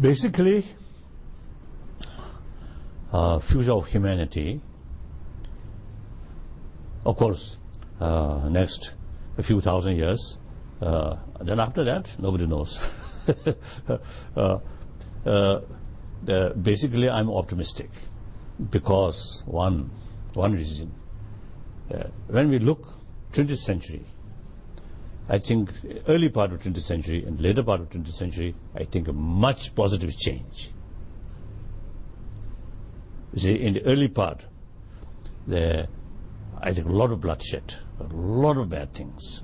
Basically, future of humanity, of course, next a few thousand years, then after that, nobody knows. Basically, I'm optimistic because one reason. When we look 20th century, I think early part of 20th century and later part of 20th century, I think a much positive change. You see, in the early part, I think a lot of bloodshed, a lot of bad things,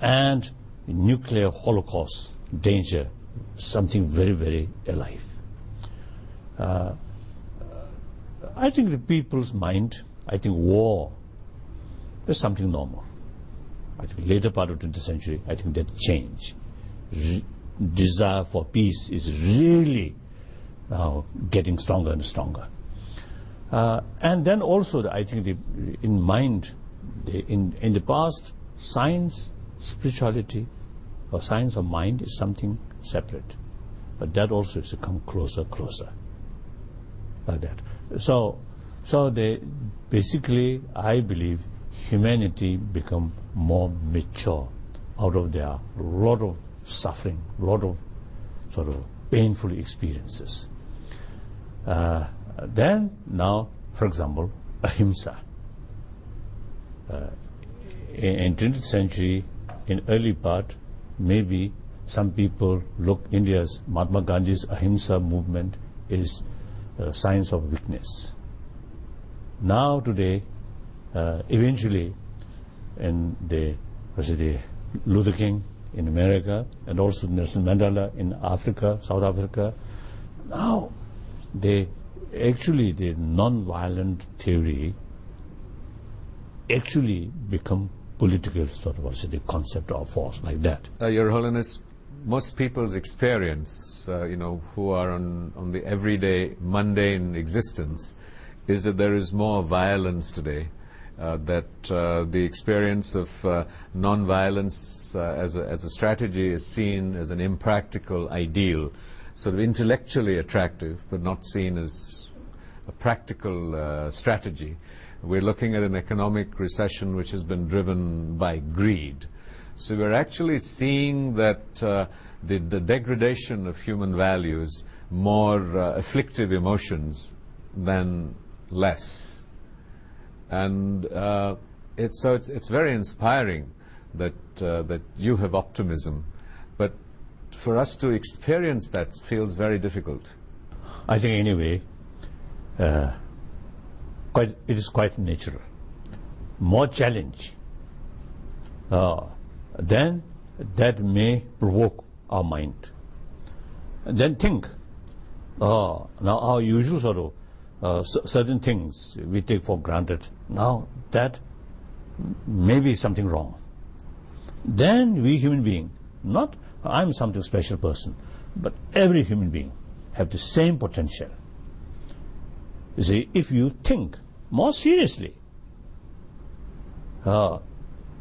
and nuclear holocaust danger, something very, very alive. I think the people's mind, I think war is something normal. I think later part of 20th century, I think that change, desire for peace is really now getting stronger and stronger. And then also, I think in mind, in the past, science, spirituality, or science or mind is something separate. But that also has come closer, like that. So basically, I believe humanity become more mature out of their lot of suffering, lot of sort of painful experiences. Then now, for example, ahimsa. In 20th century, in early part, maybe some people look India's Mahatma Gandhi's ahimsa movement is a signs of weakness. Now today, eventually, in the Luther King in America and also Nelson Mandela in Africa, South Africa, now the non-violent theory actually become political sort of the concept or force like that. Your Holiness, most people's experience, who are on the everyday mundane existence, is that there is more violence today. That the experience of non-violence as a strategy is seen as an impractical ideal, sort of intellectually attractive, but not seen as a practical strategy. We're looking at an economic recession which has been driven by greed. So we're actually seeing that the degradation of human values, more afflictive emotions than less. And it's very inspiring that you have optimism, but for us to experience that feels very difficult. I think anyway, it is quite natural. More challenge, then that may provoke our mind. And then think, now our usual sort of certain things we take for granted, now that may be something wrong. Then we human being, not I'm something special person, but every human being have the same potential. You see, if you think more seriously,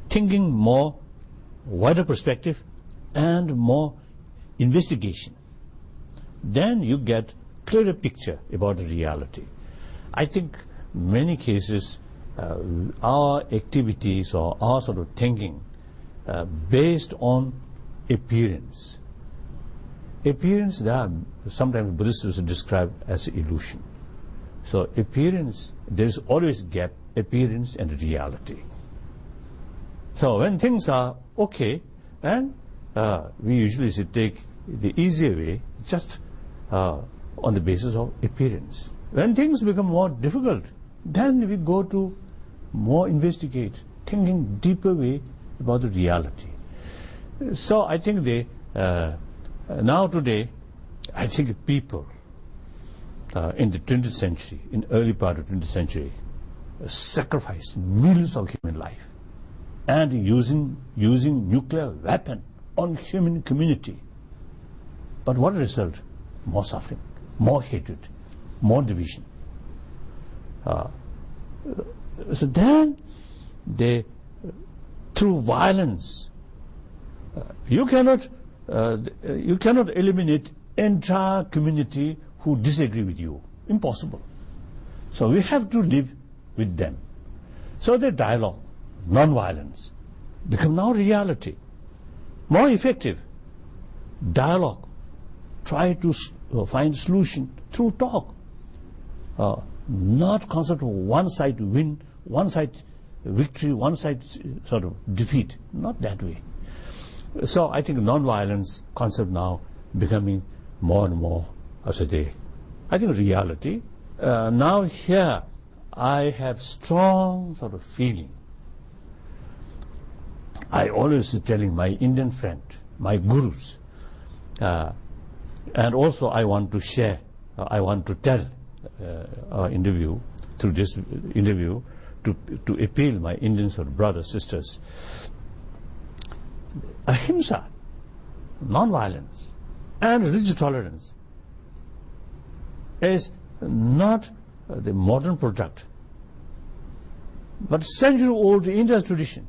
thinking more wider perspective and more investigation, then you get clearer picture about the reality. I think many cases our activities or our sort of thinking based on appearance. Appearance, there are sometimes Buddhists describe as illusion. So appearance, there is always gap, appearance and reality. So when things are okay, and we usually take the easier way, just on the basis of appearance. When things become more difficult, then we go to more investigate, thinking deeper way about the reality. So I think now today, I think people in the 20th century, in early part of 20th century, sacrificed millions of human life and using nuclear weapon on human community. But what result? More suffering, more hatred, more division. So then through violence, you cannot eliminate entire community who disagree with you. Impossible. So we have to live with them. So the dialogue, non-violence, become now reality. More effective. Dialogue. Try to find solution through talk. Not concept of one side win, one side victory, one side sort of defeat. Not that way. So I think non-violence concept now becoming more and more as a day. I think reality. Now here I have strong sort of feeling. I always telling my Indian friend, my gurus, and also I want to share, I want to tell our interview, through this interview, to appeal my Indian sort of brothers, sisters. Ahimsa, non-violence, and religious tolerance is not the modern product, but century-old India's tradition.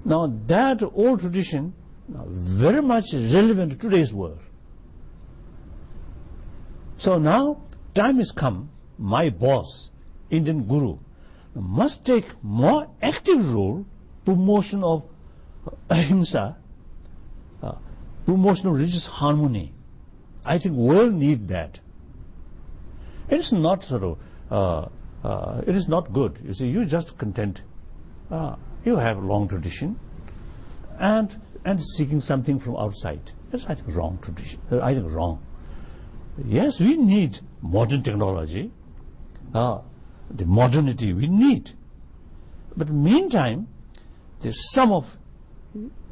Now that old tradition very much relevant to today's world. So now time has come, my boss, Indian guru, must take more active role, promotion of ahimsa, promotion of religious harmony. I think world need that. It is not sort of, it is not good. You see, you just content. You have a long tradition, and seeking something from outside. That's, I think, wrong tradition. I think wrong. Yes, we need modern technology, the modernity we need. But meantime, there's some of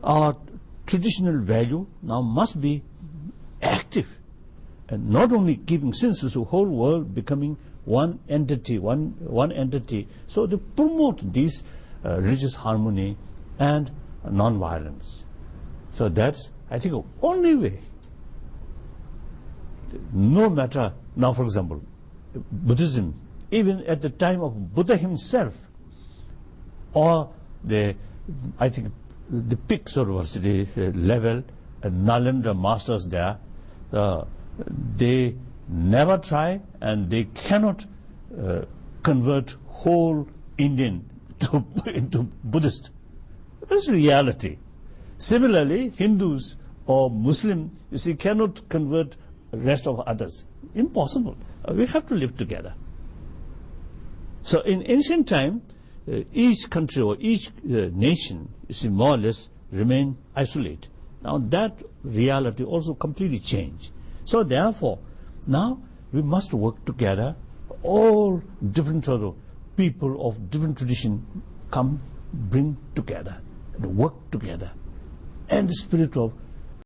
our traditional value now must be active, and not only keeping since the whole world becoming one entity, one entity. So to promote this religious harmony and non-violence. So that's, I think, the only way. No matter, now for example, Buddhism, even at the time of Buddha himself, or I think the peak university level, Nalanda masters there, they never try and they cannot convert whole Indian into Buddhist. That's reality. Similarly, Hindus or Muslim, you see, cannot convert the rest of others. Impossible. We have to live together. So in ancient time, each country or each nation, you see, more or less remain isolated. Now that reality also completely changed. So therefore, now we must work together. All different sort of people of different tradition come, bring together, and work together. And the spirit of